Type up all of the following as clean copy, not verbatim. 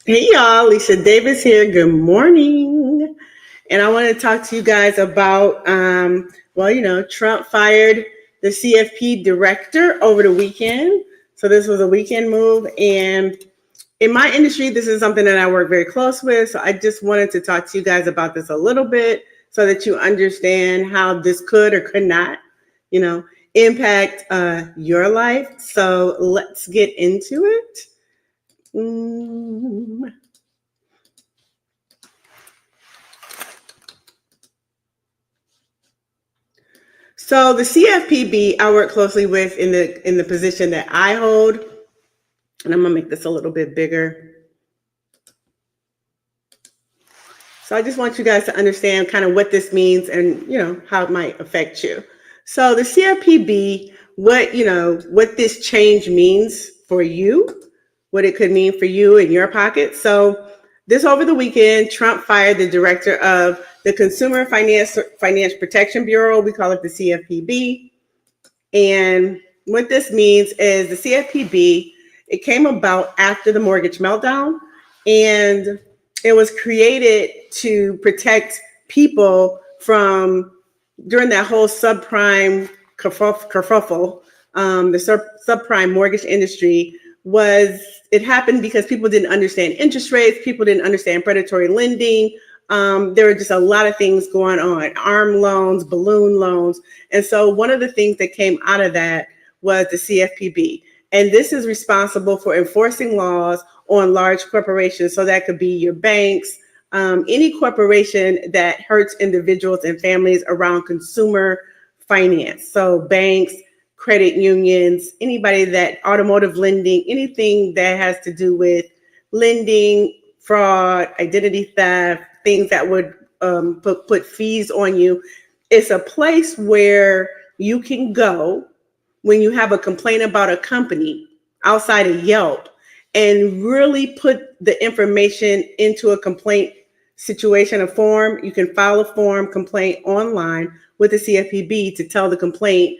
Hey y'all, Lisa Davis here. Good morning. And I want to talk to you guys about, Trump fired the CFP director over the weekend. So this was a weekend move. And in my industry, this is something that I work very close with. So I just wanted to talk to you guys about this a little bit so that you understand how this could or could not, you know, impact your life. So let's get into it. Mm. So the CFPB I work closely with in the position that I hold, and I'm gonna make this a little bit bigger. So I just want you guys to understand kind of what this means and how it might affect you. So the CFPB, what this change means for you, what it could mean for you in your pocket. So this over the weekend, Trump fired the director of the Consumer Finance Protection Bureau. We call it the CFPB. And what this means is the CFPB, it came about after the mortgage meltdown, and it was created to protect people from, during that whole subprime kerfuffle, the subprime mortgage industry it happened because people didn't understand interest rates, people didn't understand predatory lending. There were just a lot of things going on, arm loans, balloon loans. And so one of the things that came out of that was the CFPB. And this is responsible for enforcing laws on large corporations. So that could be your banks, any corporation that hurts individuals and families around consumer finance. So banks, credit unions, anybody that automotive lending, anything that has to do with lending, fraud, identity theft, things that would put fees on you. It's a place where you can go when you have a complaint about a company outside of Yelp and really put the information into a complaint situation, a form. You can file a form complaint online with the CFPB to tell the complaint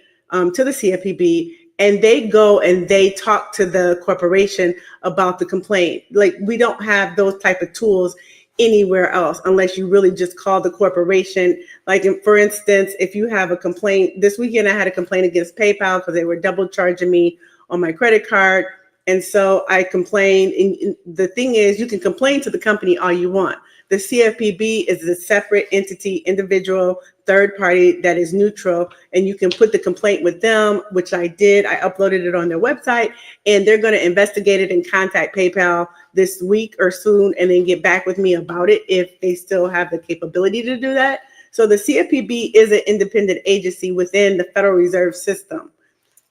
to the CFPB, and they go and they talk to the corporation about the complaint. Like, we don't have those type of tools anywhere else unless you really just call the corporation. Like, for instance, if you have a complaint, this weekend I had a complaint against PayPal because they were double charging me on my credit card. And so I complained. And the thing is, you can complain to the company all you want. The CFPB is a separate entity, individual, third party that is neutral, and you can put the complaint with them, which I did. I uploaded it on their website, and they're going to investigate it and contact PayPal this week or soon, and then get back with me about it if they still have the capability to do that. So the CFPB is an independent agency within the Federal Reserve System.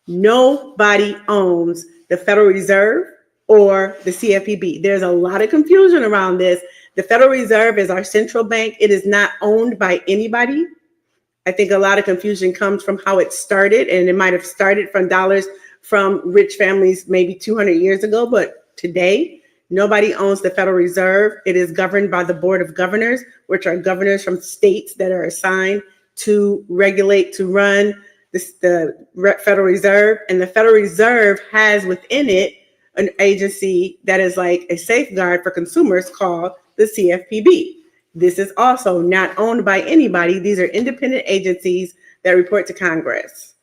Nobody owns the Federal Reserve or the CFPB. There's a lot of confusion around this. The Federal Reserve is our central bank. It is not owned by anybody. I think a lot of confusion comes from how it started, and it might have started from dollars from rich families maybe 200 years ago, but today, nobody owns the Federal Reserve. It is governed by the Board of Governors, which are governors from states that are assigned to regulate, to run the Federal Reserve. And the Federal Reserve has within it an agency that is like a safeguard for consumers called the CFPB. This is also not owned by anybody. These are independent agencies that report to Congress.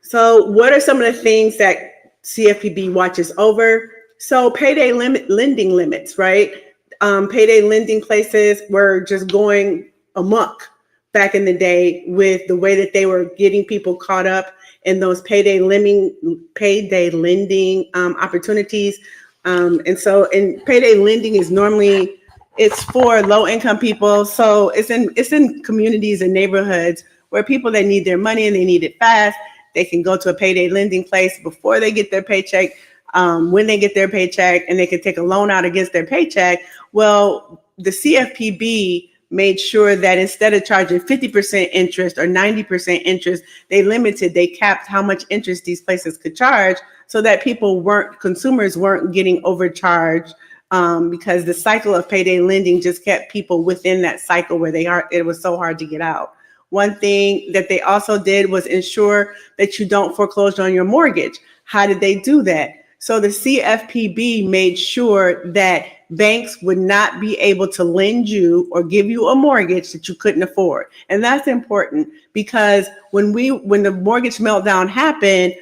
So what are some of the things that CFPB watches over? So payday lending limits, right? Payday lending places were just going amok back in the day with the way that they were getting people caught up in those payday lending opportunities. And payday lending is normally, it's for low income people. So it's in communities and neighborhoods where people that need their money and they need it fast, they can go to a payday lending place before they get their paycheck, when they get their paycheck, and they can take a loan out against their paycheck. Well, the CFPB made sure that instead of charging 50% interest or 90% interest, they capped how much interest these places could charge so that consumers weren't getting overcharged, because the cycle of payday lending just kept people within that cycle where it was so hard to get out. One thing that they also did was ensure that you don't foreclose on your mortgage. How did they do that? So the CFPB made sure that banks would not be able to lend you or give you a mortgage that you couldn't afford. And that's important because when the mortgage meltdown happened,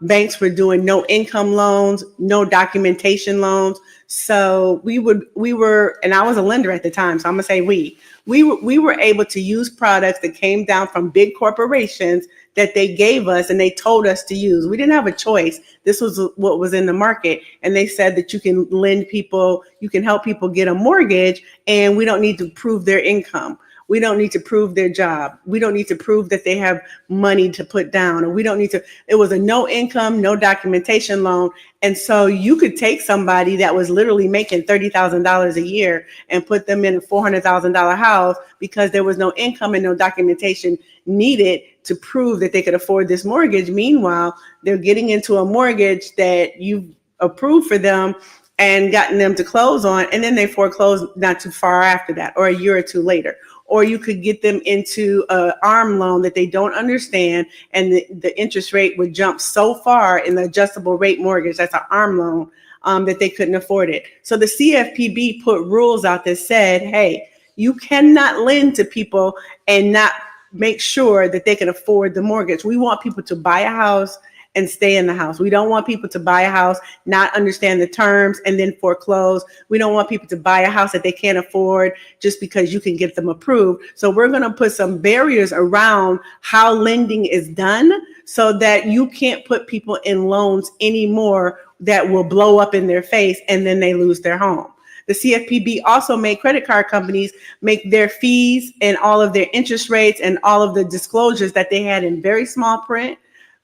banks were doing no income loans, no documentation loans. So we were, and I was a lender at the time, so I'm gonna say we were able to use products that came down from big corporations that they gave us and they told us to use. We didn't have a choice. This was what was in the market. And they said that you can lend people, you can help people get a mortgage, and we don't need to prove their income. We don't need to prove their job. We don't need to prove that they have money to put down, or we don't need to. It was a no income, no documentation loan. And so you could take somebody that was literally making $30,000 a year and put them in a $400,000 house because there was no income and no documentation needed to prove that they could afford this mortgage. Meanwhile, they're getting into a mortgage that you've approved for them and gotten them to close on, and then they foreclose not too far after that, or a year or two later. Or you could get them into an ARM loan that they don't understand, and the interest rate would jump so far in the adjustable rate mortgage, that's an ARM loan, that they couldn't afford it. So the CFPB put rules out that said, hey, you cannot lend to people and not make sure that they can afford the mortgage. We want people to buy a house and stay in the house. We don't want people to buy a house, not understand the terms, and then foreclose. We don't want people to buy a house that they can't afford just because you can get them approved. So we're going to put some barriers around how lending is done so that you can't put people in loans anymore that will blow up in their face and then they lose their home. The CFPB also made credit card companies make their fees and all of their interest rates and all of the disclosures that they had in very small print.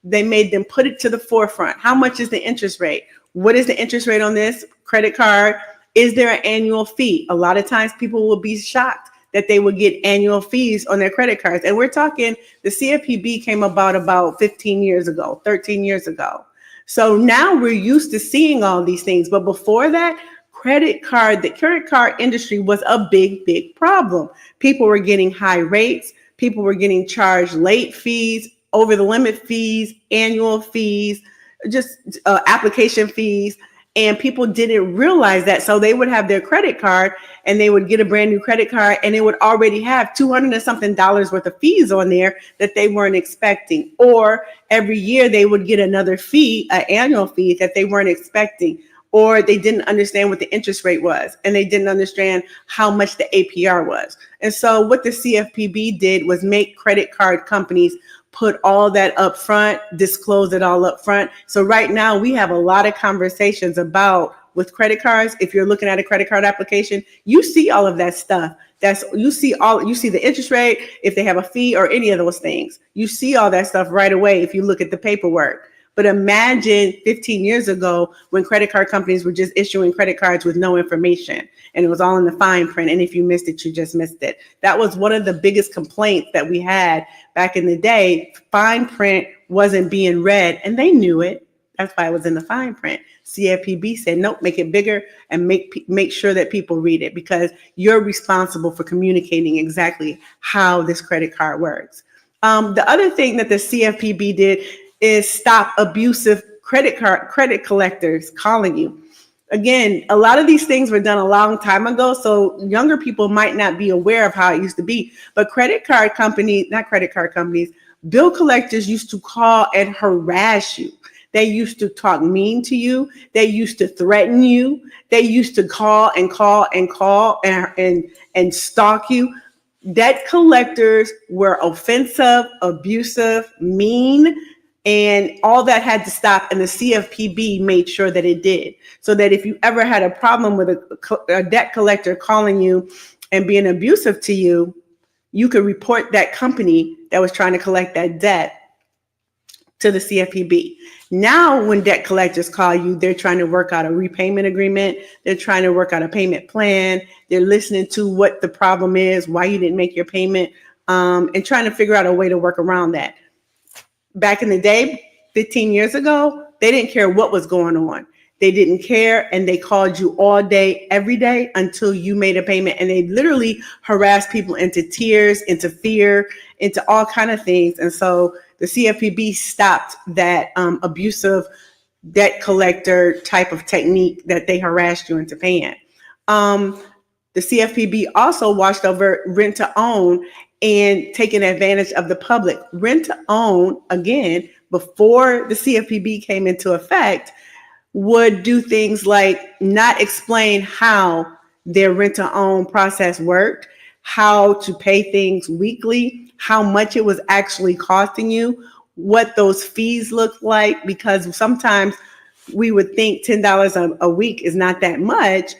They made them put it to the forefront. How much is the interest rate? What is the interest rate on this credit card? Is there an annual fee? A lot of times people will be shocked that they would get annual fees on their credit cards. And we're talking, the CFPB came about 15 years ago, 13 years ago. So now we're used to seeing all these things. But before that, the credit card industry was a big problem. People were getting high rates. People were getting charged late fees, over the limit fees, annual fees, just application fees. And people didn't realize that. So they would have their credit card and they would get a brand new credit card and it would already have $200 and something worth of fees on there that they weren't expecting. Or every year they would get another fee, an annual fee that they weren't expecting. Or they didn't understand what the interest rate was and they didn't understand how much the APR was. And so what the CFPB did was make credit card companies put all that up front, disclose it all up front. So right now we have a lot of conversations about with credit cards. If you're looking at a credit card application, you see all of that stuff. You see the interest rate, if they have a fee or any of those things. You see all that stuff right away if you look at the paperwork. But imagine 15 years ago when credit card companies were just issuing credit cards with no information and it was all in the fine print. And if you missed it, you just missed it. That was one of the biggest complaints that we had back in the day. Fine print wasn't being read and they knew it. That's why it was in the fine print. CFPB said, nope, make it bigger and make sure that people read it because you're responsible for communicating exactly how this credit card works. The other thing that the CFPB did is stop abusive credit collectors calling you. Again, a lot of these things were done a long time ago, so younger people might not be aware of how it used to be. But bill collectors used to call and harass you. They used to talk mean to you. They used to threaten you. They used to call and stalk you. Debt collectors were offensive, abusive, mean. And all that had to stop, and the CFPB made sure that it did. So that if you ever had a problem with a debt collector calling you and being abusive to you, you could report that company that was trying to collect that debt to the CFPB. Now, when debt collectors call you, they're trying to work out a repayment agreement. They're trying to work out a payment plan. They're listening to what the problem is, why you didn't make your payment, and trying to figure out a way to work around that. Back in the day, 15 years ago, they didn't care what was going on. They didn't care, and they called you all day, every day until you made a payment. And they literally harassed people into tears, into fear, into all kind of things. And so the CFPB stopped that abusive debt collector type of technique that they harassed you into paying. The CFPB also watched over rent to own and taking advantage of the public. Rent to own, again, before the CFPB came into effect, would do things like not explain how their rent to own process worked, how to pay things weekly, how much it was actually costing you, what those fees look like, because sometimes we would think $10 a week is not that much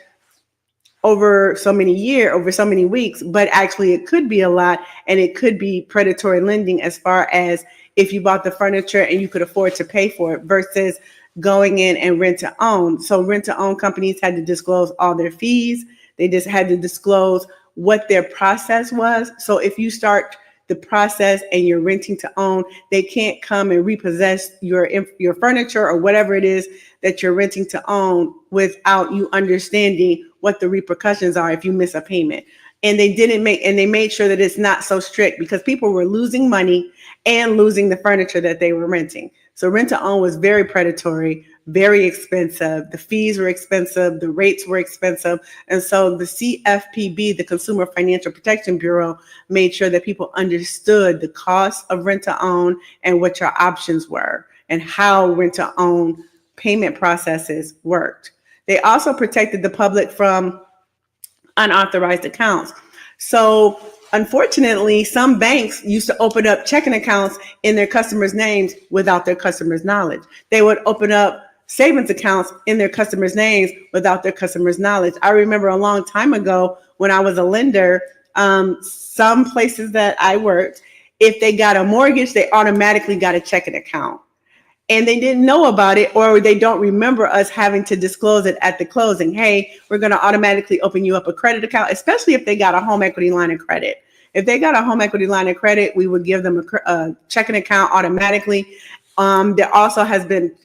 over so many weeks, but actually it could be a lot, and it could be predatory lending as far as if you bought the furniture and you could afford to pay for it versus going in and rent to own. So rent to own companies had to disclose all their fees. They just had to disclose what their process was. So if you start the process and you're renting to own, they can't come and repossess your furniture or whatever it is that you're renting to own without you understanding what the repercussions are if you miss a payment. And they made sure that it's not so strict, because people were losing money and losing the furniture that they were renting. So rent to own was very predatory, very expensive. The fees were expensive, the rates were expensive. And so the CFPB, the Consumer Financial Protection Bureau, made sure that people understood the cost of rent to own and what your options were and how rent to own payment processes worked. They also protected the public from unauthorized accounts. So unfortunately, some banks used to open up checking accounts in their customers' names without their customers' knowledge. They would open up savings accounts in their customers' names without their customers' knowledge. I remember a long time ago when I was a lender, some places that I worked, if they got a mortgage, they automatically got a checking account. And they didn't know about it, or they don't remember us having to disclose it at the closing. Hey, we're going to automatically open you up a credit account, especially if they got a home equity line of credit. If they got a home equity line of credit, we would give them a checking account automatically. There also has been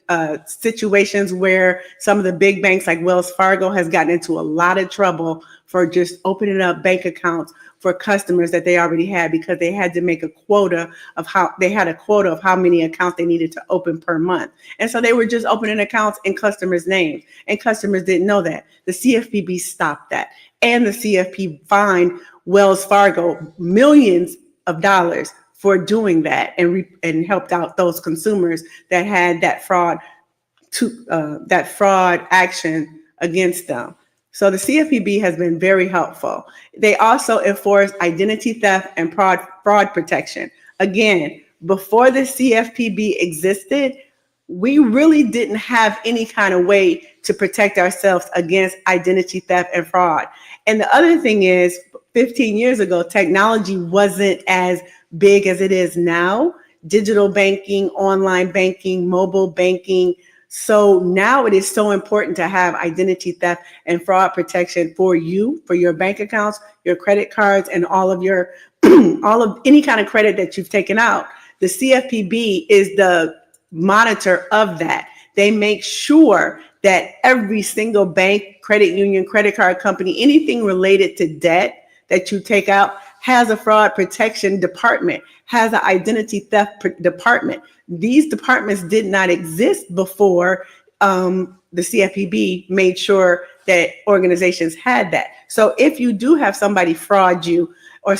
situations where some of the big banks like Wells Fargo has gotten into a lot of trouble for just opening up bank accounts for customers that they already had, because they had to make a quota of how many accounts they needed to open per month. And so they were just opening accounts in customers' names, and customers didn't know that. The CFPB stopped that, and the CFP fined Wells Fargo millions of dollars for doing that, and helped out those consumers that had that fraud action against them. So the CFPB has been very helpful. They also enforce identity theft and fraud protection. Again, before the CFPB existed, we really didn't have any kind of way to protect ourselves against identity theft and fraud. And the other thing is, 15 years ago, technology wasn't as big as it is now. Digital banking, online banking, mobile banking. So now it is so important to have identity theft and fraud protection for you, for your bank accounts, your credit cards, and all of any kind of credit that you've taken out. The CFPB is the monitor of that. They make sure that every single bank, credit union, credit card company, anything related to debt that you take out has a fraud protection department, has an identity theft department. These departments did not exist before the CFPB made sure that organizations had that. So if you do have somebody fraud you, or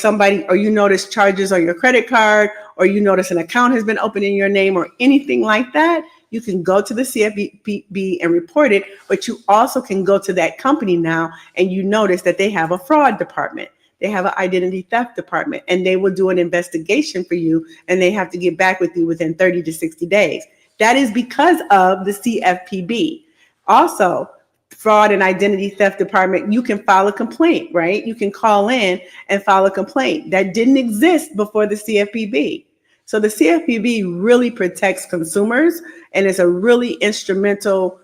you notice charges on your credit card, or you notice an account has been opened in your name, or anything like that, you can go to the CFPB and report it. But you also can go to that company now and you notice that they have a fraud department. They have an identity theft department, and they will do an investigation for you, and they have to get back with you within 30 to 60 days. That is because of the CFPB. Also, fraud and identity theft department, you can file a complaint, right? You can call in and file a complaint. That didn't exist before the CFPB. So the CFPB really protects consumers, and is a really instrumental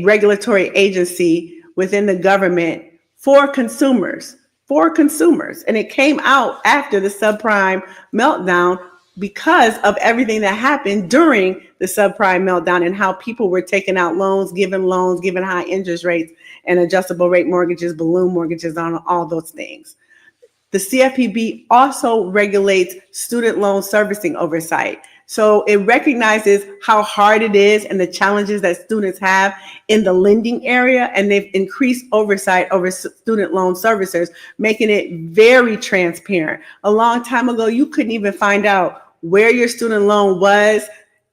regulatory agency within the government for consumers. And it came out after the subprime meltdown because of everything that happened during the subprime meltdown, and how people were taking out loans, given high interest rates and adjustable rate mortgages, balloon mortgages, on all those things. The CFPB also regulates student loan servicing oversight. So it recognizes how hard it is and the challenges that students have in the lending area, and they've increased oversight over student loan servicers, making it very transparent. A long time ago, you couldn't even find out where your student loan was,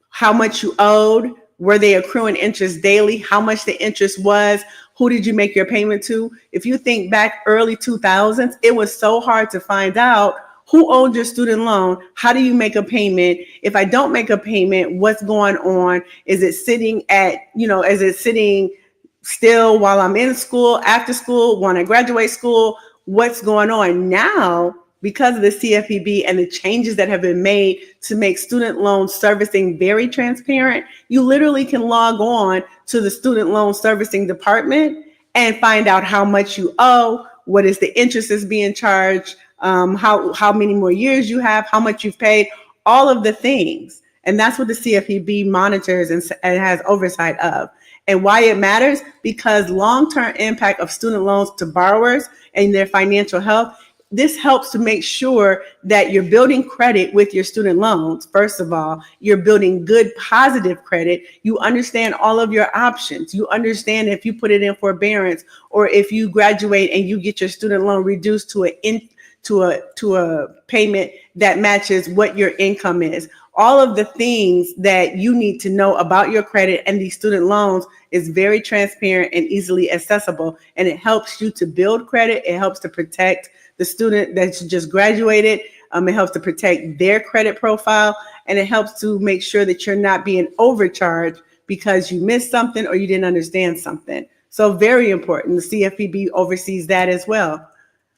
how much you owed, were they accruing interest daily, how much the interest was, who did you make your payment to. If you think back early 2000s, it was so hard to find out who owed your student loan, how do you make a payment, if I don't make a payment, what's going on, is it sitting at, is it sitting still while I'm in school, after school, when I graduate school, what's going on. Now, because of the CFPB and the changes that have been made to make student loan servicing very transparent, you literally can log on to the student loan servicing department and find out how much you owe, what is the interest that's being charged, how many more years you have, how much you've paid, all of the things. And that's what the CFPB monitors and has oversight of. And why it matters? Because long-term impact of student loans to borrowers and their financial health, this helps to make sure that you're building credit with your student loans. First of all, you're building good, positive credit. You understand all of your options. You understand if you put it in forbearance, or if you graduate and you get your student loan reduced to a payment that matches what your income is. All of the things that you need to know about your credit and these student loans is very transparent and easily accessible. And it helps you to build credit. It helps to protect the student that's just graduated. It helps to protect their credit profile. And it helps to make sure that you're not being overcharged because you missed something or you didn't understand something. So very important. The CFPB oversees that as well.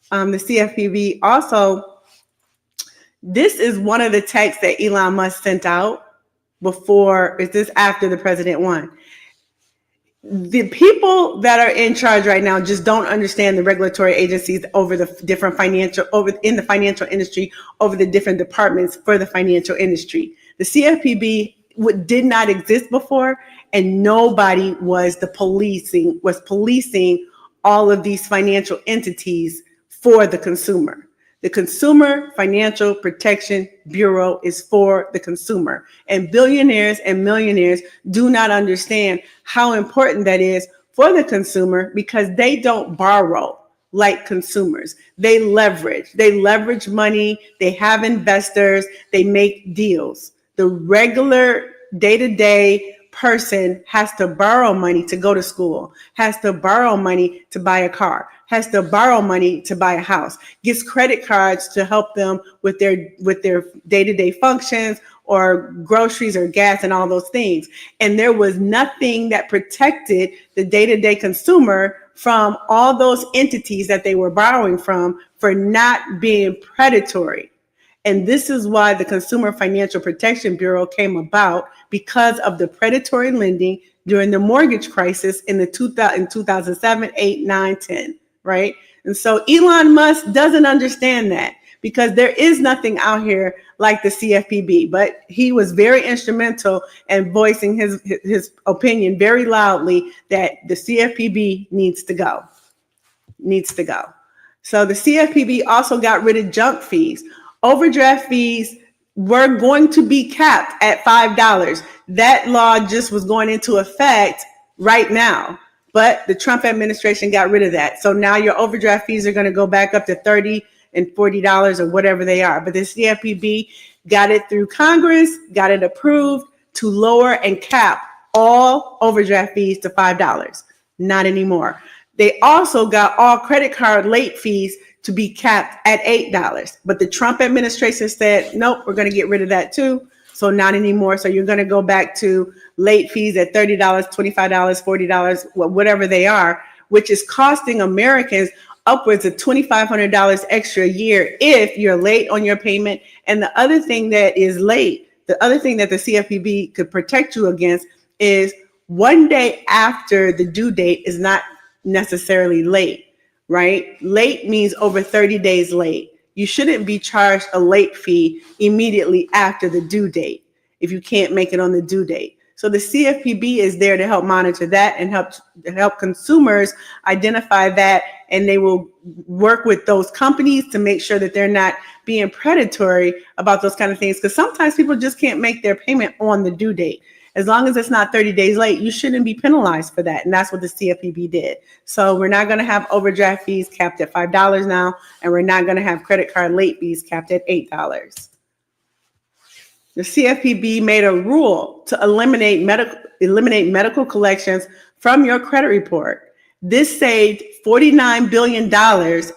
The CFPB also, this is one of the texts that Elon Musk sent out is this after the president won? The people that are in charge right now just don't understand the regulatory agencies over the different in the financial industry, over the different departments for the financial industry. The CFPB did not exist before, and nobody was policing all of these financial entities for the consumer. The Consumer Financial Protection Bureau is for the consumer. And billionaires and millionaires do not understand how important that is for the consumer, because they don't borrow like consumers. They leverage money. They have investors. They make deals. The regular day-to-day person has to borrow money to go to school, has to borrow money to buy a car, has to borrow money to buy a house, gets credit cards to help them with their day-to-day functions, or groceries or gas and all those things. And there was nothing that protected the day-to-day consumer from all those entities that they were borrowing from for not being predatory. And this is why the Consumer Financial Protection Bureau came about, because of the predatory lending during the mortgage crisis in 2007, 8, 9, 10, right? And so Elon Musk doesn't understand that, because there is nothing out here like the CFPB, but he was very instrumental in voicing his opinion very loudly that the CFPB needs to go. So the CFPB also got rid of junk fees. Overdraft fees were going to be capped at $5. That law just was going into effect right now, but the Trump administration got rid of that. So now your overdraft fees are going to go back up to $30 and $40 or whatever they are. But the CFPB got it through Congress, got it approved to lower and cap all overdraft fees to $5. Not anymore. They also got all credit card late fees to be capped at $8. But the Trump administration said, nope, we're going to get rid of that too. So not anymore. So you're going to go back to late fees at $30, $25, $40, whatever they are, which is costing Americans upwards of $2,500 extra a year if you're late on your payment. And the other thing that the CFPB could protect you against is one day after the due date is not necessarily late. Right? Late means over 30 days late. You shouldn't be charged a late fee immediately after the due date if you can't make it on the due date. So the CFPB is there to help monitor that and help consumers identify that, and they will work with those companies to make sure that they're not being predatory about those kind of things, because sometimes people just can't make their payment on the due date. As long as it's not 30 days late, you shouldn't be penalized for that. And that's what the CFPB did. So we're not going to have overdraft fees capped at $5 now, and we're not going to have credit card late fees capped at $8. The CFPB made a rule to eliminate medical collections from your credit report. This saved $49 billion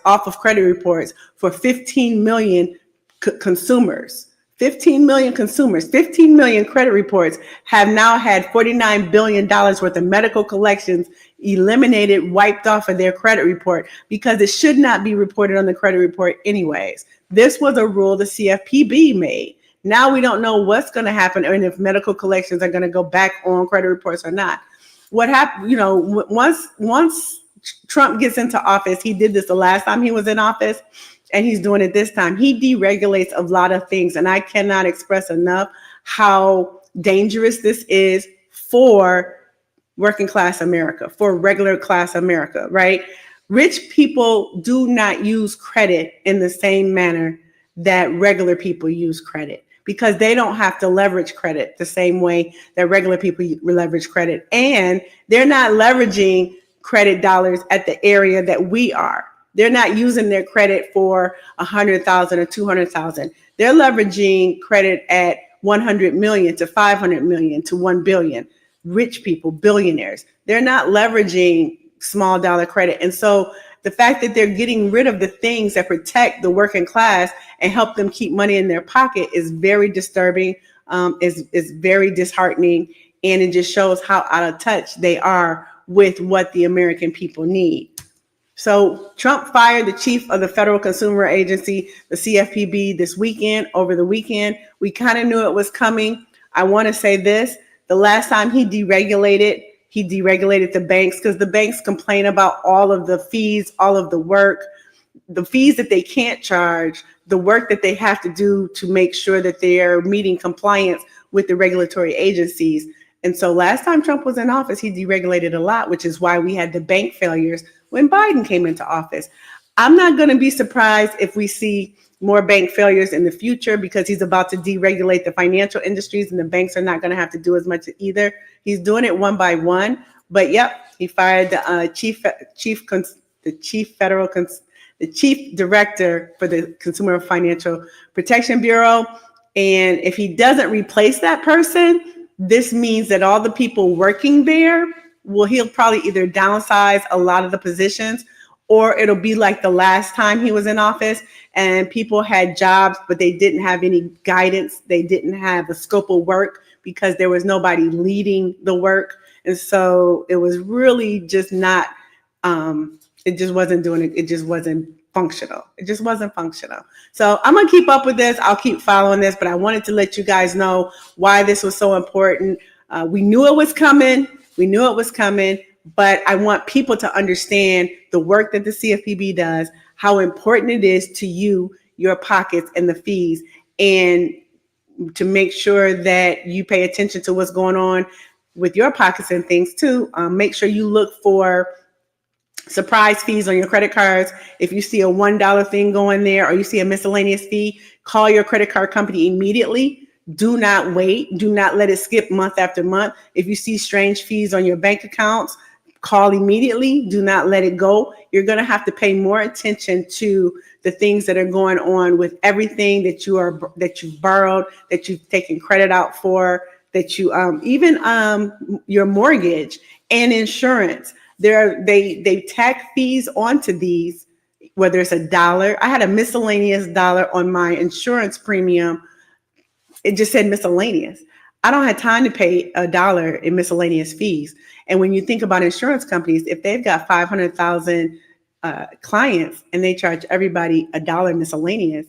off of credit reports for 15 million consumers. 15 million consumers, 15 million credit reports have now had $49 billion worth of medical collections eliminated, wiped off of their credit report, because it should not be reported on the credit report anyways. This was a rule the CFPB made. Now we don't know what's going to happen and if medical collections are going to go back on credit reports or not. What happened, once Trump gets into office, he did this the last time he was in office, and he's doing it this time. He deregulates a lot of things, and I cannot express enough how dangerous this is for working class America, for regular class America, right? Rich people do not use credit in the same manner that regular people use credit, because they don't have to leverage credit the same way that regular people leverage credit. And they're not leveraging credit dollars at the area that we are. They're not using their credit for 100,000 or 200,000. They're leveraging credit at 100 million to 500 million to 1 billion. Rich people, billionaires, they're not leveraging small dollar credit. And so the fact that they're getting rid of the things that protect the working class and help them keep money in their pocket is very disturbing, is very disheartening, and it just shows how out of touch they are with what the American people need. So Trump fired the chief of the Federal Consumer Agency, the CFPB, over the weekend. We kind of knew it was coming. I want to say this: the last time he deregulated the banks, because the banks complain about all of the fees, all of the work, the fees that they can't charge, the work that they have to do to make sure that they're meeting compliance with the regulatory agencies. And so last time Trump was in office, he deregulated a lot, which is why we had the bank failures when Biden came into office. I'm not going to be surprised if we see more bank failures in the future, because he's about to deregulate the financial industries, and the banks are not going to have to do as much either. He's doing it one by one. But yep, he fired the chief director for the Consumer Financial Protection Bureau. And if he doesn't replace that person, this means that all the people working there, he'll probably either downsize a lot of the positions, or it'll be like the last time he was in office and people had jobs, but they didn't have any guidance. They didn't have a scope of work because there was nobody leading the work. And so it was really just not, it just wasn't doing it. It just wasn't functional. It just wasn't functional. So I'm going to keep up with this. I'll keep following this, but I wanted to let you guys know why this was so important. We knew it was coming. But I want people to understand the work that the CFPB does, how important it is to you, your pockets, and the fees, and to make sure that you pay attention to what's going on with your pockets and things too. Make sure you look for surprise fees on your credit cards. If you see a $1 thing going there, or you see a miscellaneous fee, call your credit card company immediately. Do not wait. Do not let it skip month after month. If you see strange fees on your bank accounts, call immediately. Do not let it go. You're going to have to pay more attention to the things that are going on with everything that you've borrowed, that you've taken credit out for, that you even your mortgage and insurance. They tack fees onto these, whether it's $1. I had a miscellaneous $1 on my insurance premium. It just said miscellaneous. I don't have time to pay $1 in miscellaneous fees. And when you think about insurance companies, if they've got 500,000 clients and they charge everybody $1 miscellaneous,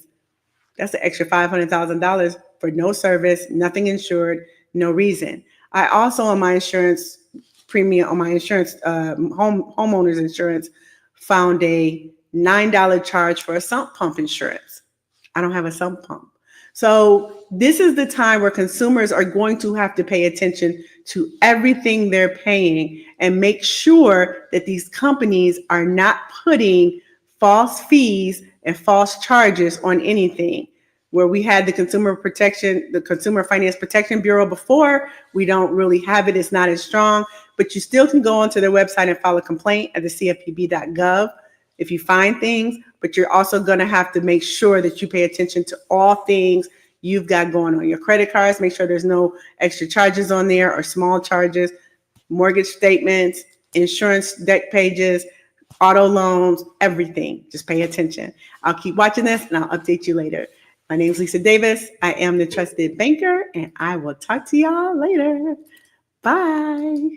that's an extra $500,000 for no service, nothing insured, no reason. I also, on my insurance premium, on my insurance, homeowner's insurance, found a $9 charge for a sump pump insurance. I don't have a sump pump. So this is the time where consumers are going to have to pay attention to everything they're paying and make sure that these companies are not putting false fees and false charges on anything. Where we had the Consumer Finance Protection Bureau before, we don't really have it. It's not as strong, but you still can go onto their website and file a complaint at the CFPB.gov if you find things, but you're also going to have to make sure that you pay attention to all things you've got going on your credit cards. Make sure there's no extra charges on there or small charges, mortgage statements, insurance deck pages, auto loans, everything. Just pay attention. I'll keep watching this and I'll update you later. My name is Lisa Davis. I am the Trusted Banker, and I will talk to y'all later. Bye.